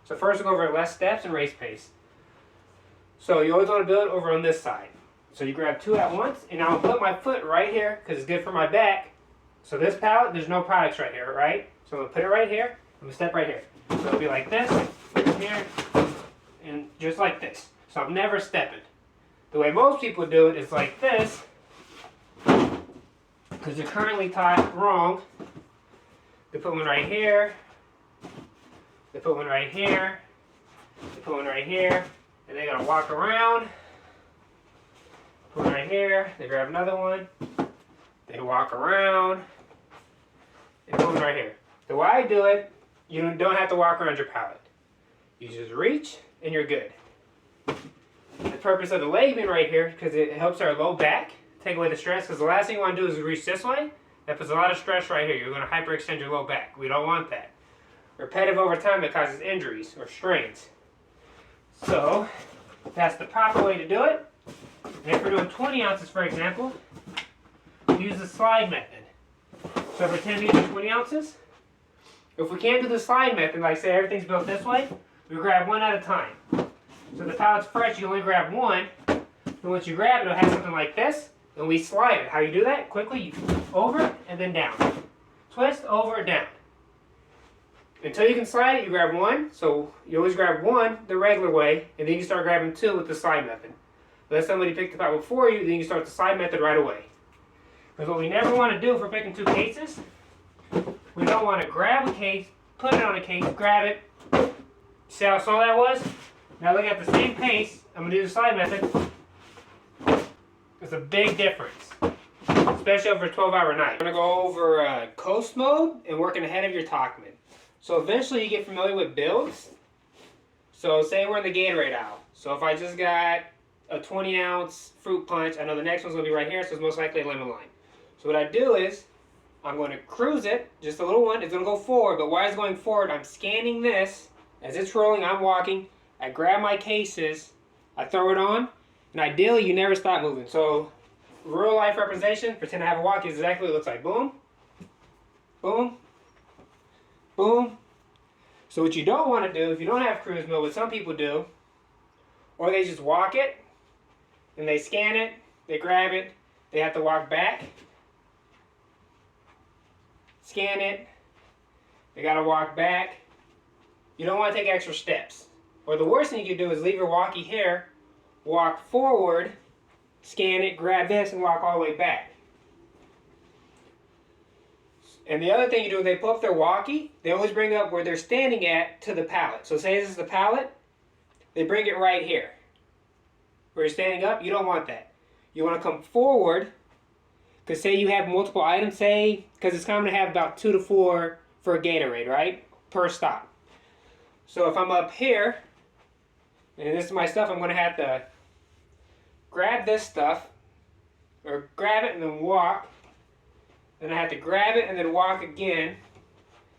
So first we'll go over less steps and race pace. So you always want to build over on this side. So you grab two at once, and I'll put my foot right here because it's good for my back. So this pallet, there's no products right here, right? So I'm going to put it right here. I'm going to step right here. So it'll be like this, here, and just like this. So I'm never stepping. The way most people do it is like this, because they're currently taught wrong. They put one right here, they put one right here, they put one right here, and they're gonna walk around, put one right here, they grab another one, they walk around, they put one right here. The way I do it, you don't have to walk around your pallet. You just reach and you're good. The purpose of the leg being right here, because it helps our low back, take away the stress, because the last thing you want to do is reach this way. That puts a lot of stress right here. You're going to hyperextend your low back. We don't want that. Repetitive over time, that causes injuries or strains. So that's the proper way to do it. And if we're doing 20 ounces, for example, we use the slide method. So pretend we do 20 ounces. If we can't do the slide method, like say everything's built this way, we grab one at a time. So the pallet's fresh, you only grab one. And once you grab it, it'll have something like this, and we slide it. How you do that? Quickly, you over and then down. Twist, over, down. Until you can slide it, you grab one. So you always grab one the regular way, and then you start grabbing two with the slide method. Let somebody pick the pallet before you, then you start the slide method right away. Because what we never want to do if we're picking two cases, we don't want to grab a case, put it on a case, grab it. See how slow that was? Now look at the same pace. I'm going to do the slide method. It's a big difference, especially over a 12-hour night. I'm going to go over coast mode and working ahead of your Tachman. So eventually you get familiar with builds. So say we're in the Gatorade aisle. So if I just got a 20-ounce fruit punch, I know the next one's going to be right here, so it's most likely a lemon lime. So what I do is I'm going to cruise it, just a little one. It's going to go forward, but while it's going forward, I'm scanning this. As it's rolling, I'm walking. I grab my cases, I throw it on, and ideally you never stop moving. So real life representation, pretend I have a walkie, is exactly what it looks like. Boom, boom, boom. So what you don't want to do, if you don't have cruise mode, what some people do, or they just walk it, and they scan it, they grab it, they have to walk back, scan it, they got to walk back. You don't want to take extra steps. Or the worst thing you could do is leave your walkie here, walk forward, scan it, grab this, and walk all the way back. And the other thing you do is they pull up their walkie, they always bring up where they're standing at to the pallet. So say this is the pallet, they bring it right here. Where you're standing up, you don't want that. You want to come forward, because say you have multiple items, say, because it's common to have about 2 to 4 for a Gatorade, right? Per stop. So if I'm up here, and this is my stuff, I'm going to have to grab this stuff, or grab it and then walk. Then I have to grab it and then walk again.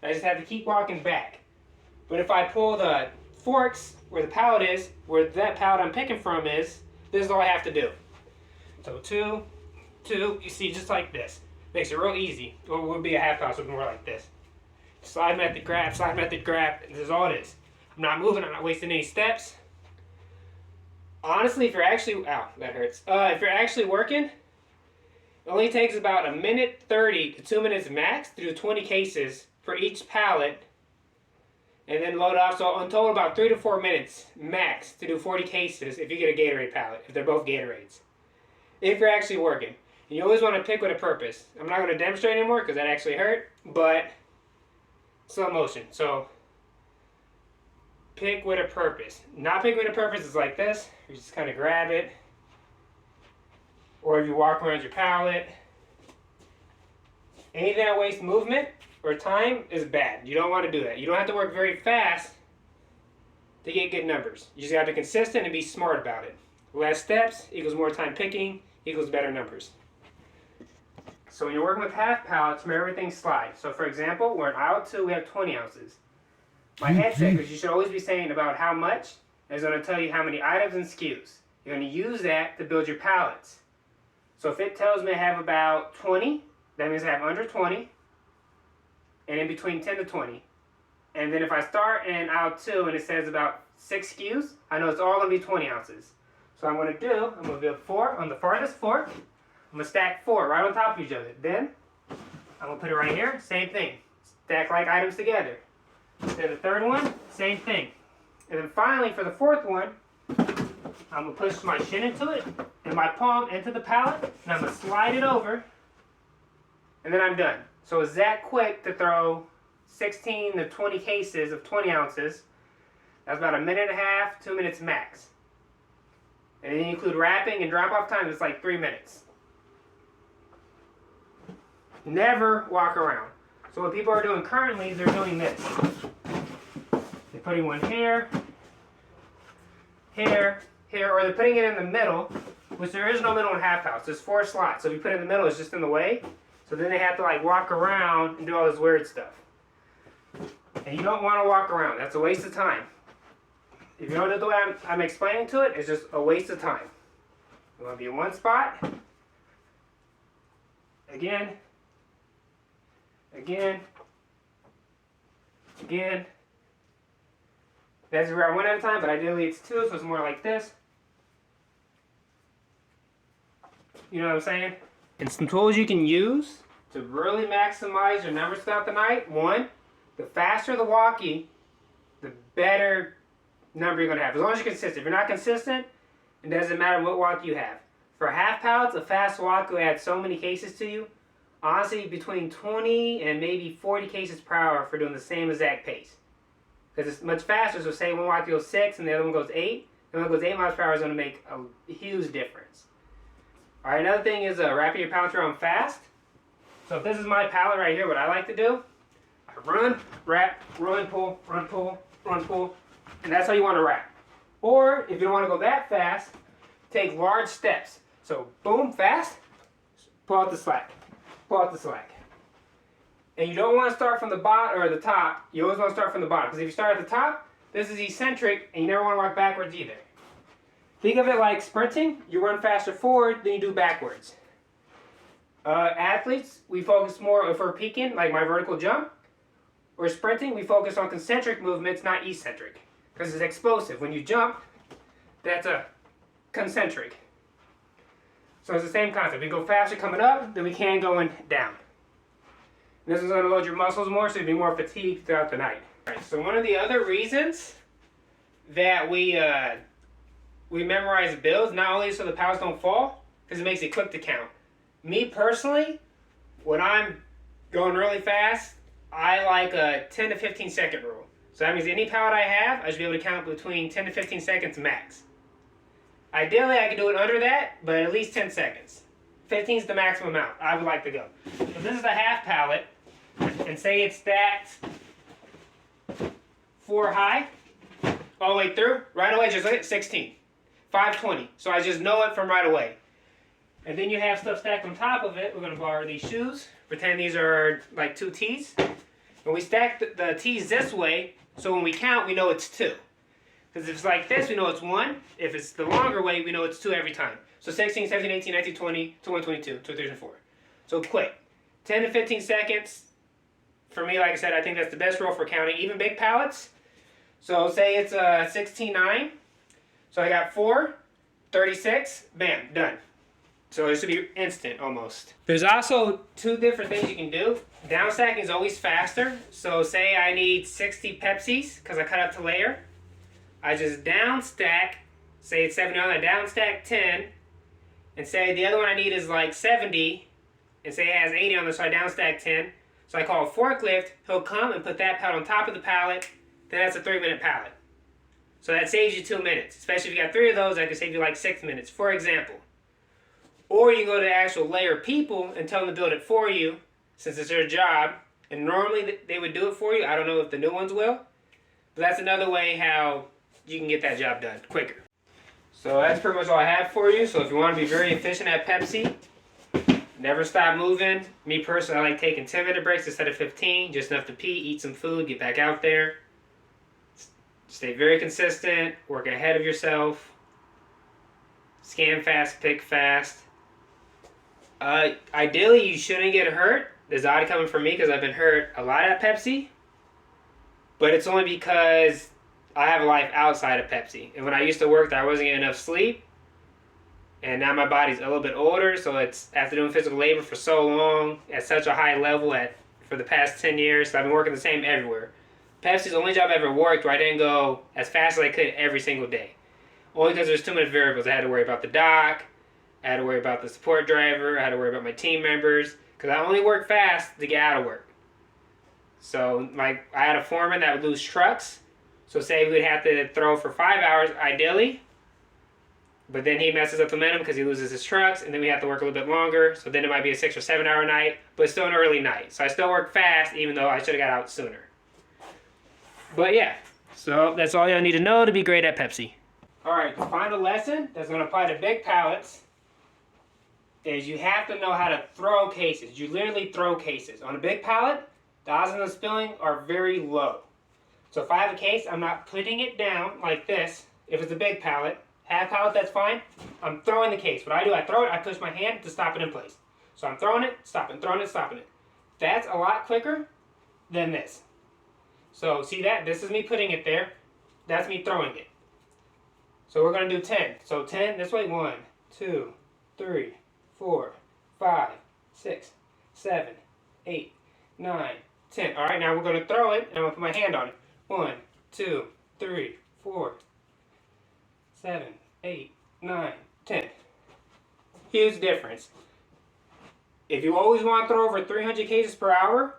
I just have to keep walking back. But if I pull the forks where the pallet is, where that pallet I'm picking from is, this is all I have to do. So two, you see, just like this. Makes it real easy. Or it would be a half pallet, so it can work like this. Slide method, grab, and this is all it is. I'm not moving, I'm not wasting any steps. Honestly, if you're actually, ow, that hurts. If you're actually working, it only takes about 1:30 to 2 minutes max to do 20 cases for each pallet, and then load off. So in total, about 3 to 4 minutes max to do 40 cases if you get a Gatorade pallet, if they're both Gatorades. If you're actually working. And you always want to pick with a purpose. I'm not going to demonstrate anymore because that actually hurt, but slow motion. So pick with a purpose. Not pick with a purpose is like this. You just kind of grab it. Or if you walk around your pallet. Anything that wastes movement or time is bad. You don't want to do that. You don't have to work very fast to get good numbers. You just have to be consistent and be smart about it. Less steps equals more time picking equals better numbers. So when you're working with half pallets, remember everything slides. So for example, we're in aisle 2, we have 20 ounces. My headset, because you should always be saying about how much, is going to tell you how many items and SKUs. You're going to use that to build your pallets. So if it tells me I have about 20, that means I have under 20, and in between 10 to 20. And then if I start in aisle 2 and it says about 6 SKUs, I know it's all going to be 20 ounces. So I'm going to build 4 on the farthest fork. I'm going to stack 4 right on top of each other. Then I'm going to put it right here, same thing. Stack like items together. Then the third one, same thing. And then finally for the fourth one, I'm going to push my shin into it and my palm into the pallet, and I'm going to slide it over, and then I'm done. So it's that quick to throw 16 to 20 cases of 20 ounces. That's about 1.5 minutes, 2 minutes max. And then you include wrapping and drop-off time, it's like 3 minutes. Never walk around. So what people are doing currently is they're doing this. They're putting one here, here, here, or they're putting it in the middle, which there is no middle in half pouch. There's 4 slots. So if you put it in the middle, it's just in the way. So then they have to like walk around and do all this weird stuff. And you don't want to walk around. That's a waste of time. If you don't do it the way I'm explaining to it, it's just a waste of time. You want to be in one spot. Again. Again. Again. That's where I 1 at a time, but ideally it's 2, so it's more like this. You know what I'm saying? And some tools you can use to really maximize your numbers throughout the night. 1, the faster the walkie, the better number you're going to have. As long as you're consistent. If you're not consistent, it doesn't matter what walkie you have. For half pallets, a fast walkie will add so many cases to you. Honestly, between 20 and maybe 40 cases per hour for doing the same exact pace. Because it's much faster, so say one walkie goes 6 and the other one goes 8. The one that goes 8 miles per hour is going to make a huge difference. Alright, another thing is wrapping your pallets around fast. So if this is my pallet right here, what I like to do, I run, wrap, run, pull, run, pull, run, pull. And that's how you want to wrap. Or, if you don't want to go that fast, take large steps. So, boom, fast, pull out the slack. Pull out the slack. And you don't want to start from the bottom or the top. You always want to start from the bottom. Because if you start at the top, this is eccentric, and you never want to walk backwards either. Think of it like sprinting. You run faster forward than you do backwards. Athletes, we focus more, if we're peaking, like my vertical jump, or sprinting, we focus on concentric movements, not eccentric. Because it's explosive. When you jump, that's a concentric. So it's the same concept. We go faster coming up than we can going down. And this is going to load your muscles more, so you'll be more fatigued throughout the night. All right, so one of the other reasons that we memorize builds, not only so the pallets don't fall, because it makes it quick to count. Me personally, when I'm going really fast, I like a 10 to 15 second rule. So that means any pallet I have, I should be able to count between 10 to 15 seconds max. Ideally, I could do it under that, but at least 10 seconds. 15 is the maximum amount I would like to go. If this is a half pallet, and say it's stacked 4 high, all the way through, right away, just look at 16. 520. So I just know it from right away. And then you have stuff stacked on top of it. We're going to borrow these shoes. Pretend these are like 2 T's. When we stack the T's this way, so when we count, we know it's 2. Because if it's like this, we know it's 1. If it's the longer way, we know it's 2 every time. So 16, 17, 18, 19, 20, 21, 22, 23, 24. So quick. 10 to 15 seconds. For me, like I said, I think that's the best rule for counting even big pallets. So say it's 16.9. So I got 4, 36, bam, done. So it should be instant almost. There's also 2 different things you can do. Down stacking is always faster. So say I need 60 Pepsis because I cut up to layer. I just down stack, say it's 70 on that, down stack 10. And say the other one I need is like 70. And say it has 80 on this, so I down stack 10. So I call a forklift, he'll come and put that pallet on top of the pallet. Then that's a 3-minute pallet. So that saves you 2 minutes. Especially if you got 3 of those, that could save you like 6 minutes, for example. Or you go to actual layer people and tell them to build it for you, since it's their job. And normally they would do it for you. I don't know if the new ones will. But that's another way how you can get that job done quicker. So that's pretty much all I have for you. So if you want to be very efficient at Pepsi, never stop moving. Me personally, I like taking 10-minute breaks instead of 15. Just enough to pee, eat some food, get back out there. Stay very consistent. Work ahead of yourself. Scan fast, pick fast. Ideally, you shouldn't get hurt. This is odd coming from me because I've been hurt a lot at Pepsi. But it's only because I have a life outside of Pepsi. And when I used to work there, I wasn't getting enough sleep. And now my body's a little bit older, so it's after doing physical labor for so long at such a high level for the past 10 years, so I've been working the same everywhere. Pepsi's the only job I ever worked where I didn't go as fast as I could every single day. Only because there's too many variables. I had to worry about the dock, I had to worry about the support driver, I had to worry about my team members, because I only work fast to get out of work. So like I had a foreman that would lose trucks, so say we would have to throw for 5 hours ideally, but then he messes up the momentum because he loses his trucks, and then we have to work a little bit longer, so then it might be a 6 or 7 hour night, but still an early night. So I still work fast, even though I should have got out sooner. But yeah, so that's all y'all need to know to be great at Pepsi. Alright, the final lesson that's going to apply to big pallets is you have to know how to throw cases. You literally throw cases. On a big pallet, the odds of them spilling are very low. So if I have a case, I'm not putting it down like this. If it's a big pallet, half pallet, that's fine. I'm throwing the case. What I do, I throw it, I push my hand to stop it in place. So I'm throwing it, stopping, throwing it, stopping it. That's a lot quicker than this. So see that? This is me putting it there. That's me throwing it. So we're going to do 10. So 10, this way, 1, 2, 3, 4, 5, 6, 7, 8, 9, 10. All right, now we're going to throw it, and I'm going to put my hand on it. 1, 2, 3, 4, 7, 8, 9, 10. Huge difference. If you always want to throw over 300 cases per hour,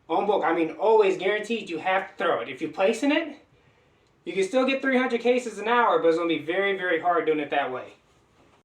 on book, I mean always guaranteed, you have to throw it. If you place in it, you can still get 300 cases an hour, but it's going to be very, very hard doing it that way.